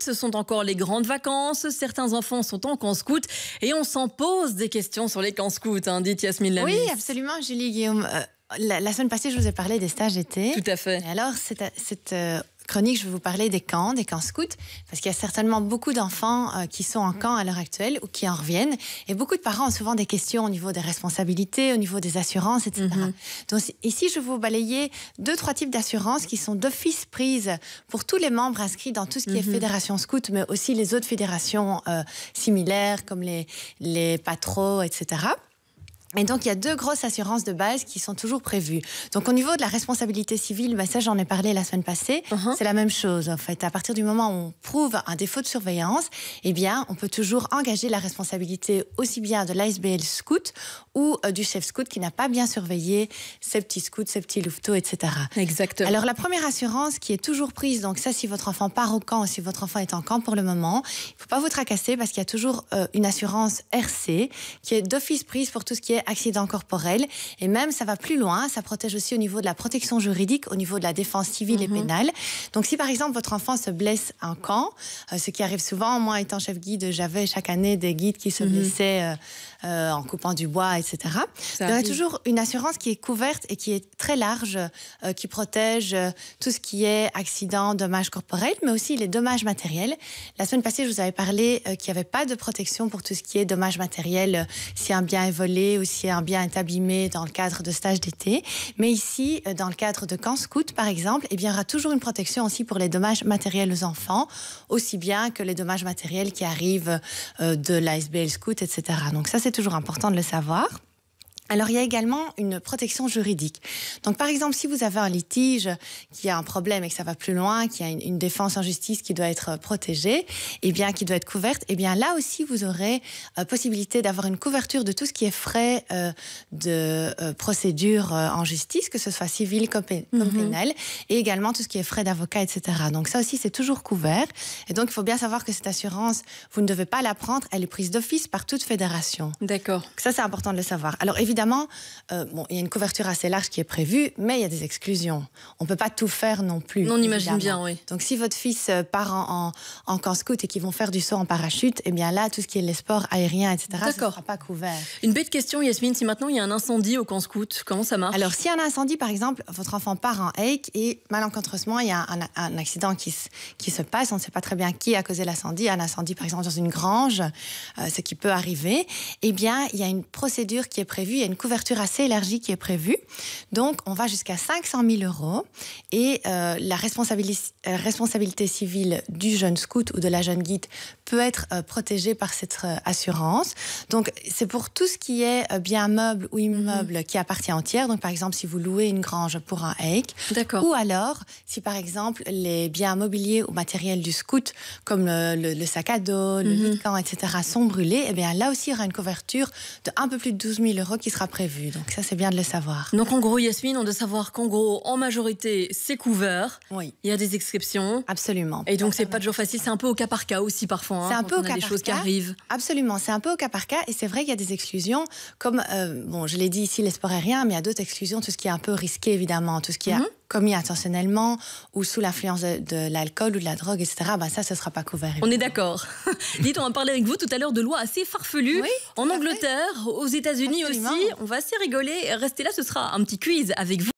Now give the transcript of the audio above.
Ce sont encore les grandes vacances, certains enfants sont en camp scout et on s'en pose des questions sur les camps scouts, dit Yasmine Lamy. Oui, absolument, Julie, Guillaume. La semaine passée, je vous ai parlé des stages d'été. Tout à fait. Et alors, cette chronique, je vais vous parler des camps scouts, parce qu'il y a certainement beaucoup d'enfants qui sont en camp à l'heure actuelle ou qui en reviennent. Et beaucoup de parents ont souvent des questions au niveau des responsabilités, au niveau des assurances, etc. Donc ici, je vais vous balayer 2-3 types d'assurances qui sont d'office prises pour tous les membres inscrits dans tout ce qui est fédération scout, mais aussi les autres fédérations similaires comme les patros, etc. Et donc, il y a 2 grosses assurances de base qui sont toujours prévues. Donc, au niveau de la responsabilité civile, ça, j'en ai parlé la semaine passée. C'est la même chose, en fait. À partir du moment où on prouve un défaut de surveillance, eh bien, on peut toujours engager la responsabilité aussi bien de l'ASBL scout ou du chef scout qui n'a pas bien surveillé ses petits scouts, ses petits louveteaux, etc. Exactement. Alors, la première assurance qui est toujours prise, donc ça, si votre enfant part au camp ou si votre enfant est en camp pour le moment, il ne faut pas vous tracasser parce qu'il y a toujours une assurance RC qui est d'office prise pour tout ce qui est accident corporel, et même ça va plus loin, ça protège aussi au niveau de la protection juridique, au niveau de la défense civile et pénale. Donc si par exemple votre enfant se blesse en camp, ce qui arrive souvent, moi étant chef guide, j'avais chaque année des guides qui se blessaient en coupant du bois, etc. Il y a toujours une assurance qui est couverte et qui est très large, qui protège tout ce qui est accident, dommages corporels, mais aussi les dommages matériels. La semaine passée, je vous avais parlé qu'il n'y avait pas de protection pour tout ce qui est dommages matériels, si un bien est volé ou si un bien est abîmé dans le cadre de stages d'été. Mais ici, dans le cadre de camp scout, par exemple, il y aura toujours une protection aussi pour les dommages matériels aux enfants, aussi bien que les dommages matériels qui arrivent de l'ASBL scout, etc. Donc ça, c'est toujours important de le savoir. Alors, il y a également une protection juridique. Donc, par exemple, si vous avez un litige qui a un problème et que ça va plus loin, qu'il y a une défense en justice qui doit être protégée, et bien, qui doit être couverte, et bien, là aussi, vous aurez possibilité d'avoir une couverture de tout ce qui est frais de procédure en justice, que ce soit civil comme pénal, et également tout ce qui est frais d'avocat, etc. Donc, ça aussi, c'est toujours couvert. Et donc, il faut bien savoir que cette assurance, vous ne devez pas la prendre, elle est prise d'office par toute fédération. D'accord. Ça, c'est important de le savoir. Alors, évidemment, il y a une couverture assez large qui est prévue, mais il y a des exclusions. On ne peut pas tout faire non plus. On imagine bien, oui. Donc, si votre fils part en camp scout et qu'ils vont faire du saut en parachute, eh bien là, tout ce qui est les sports aériens, etc., ça ne sera pas couvert. Une bête question, Yasmine, si maintenant il y a un incendie au camp scout, comment ça marche? Alors, s'il y a un incendie, par exemple, votre enfant part en hike et malencontreusement, il y a un accident qui se passe, on ne sait pas très bien qui a causé l'incendie, un incendie, par exemple, dans une grange, ce qui peut arriver, eh bien, il y a une procédure qui est prévue, il y a une couverture assez élargie qui est prévue. Donc, on va jusqu'à 500 000 € et la responsabilité civile du jeune scout ou de la jeune guide peut être protégée par cette assurance. Donc, c'est pour tout ce qui est bien meuble ou immeuble qui appartient au tiers. Donc, par exemple, si vous louez une grange pour un hike. Ou alors, si par exemple, les biens mobiliers ou matériels du scout, comme le sac à dos, le lit de camp, etc., sont brûlés, eh bien là aussi, il y aura une couverture de un peu plus de 12 000 € qui sera prévue. Donc ça, c'est bien de le savoir. Donc en gros, Yasmine, on doit savoir qu'en gros, en majorité, c'est couvert. Oui. Il y a des exceptions. Absolument. Et donc, c'est pas toujours facile. C'est un peu au cas par cas aussi parfois. C'est un peu au cas par cas. Des choses qui arrivent. Absolument. C'est un peu au cas par cas. Et c'est vrai qu'il y a des exclusions. Comme, je l'ai dit ici, les sports aériens, mais il y a d'autres exclusions. Tout ce qui est un peu risqué, évidemment. Tout ce qui est commis intentionnellement ou sous l'influence de l'alcool ou de la drogue, etc. Ça, ce ne sera pas couvert. On est d'accord. Dites, on a parlé avec vous tout à l'heure de lois assez farfelues. Oui, en Angleterre, aux États-Unis aussi. On va assez rigoler. Restez là, ce sera un petit quiz avec vous.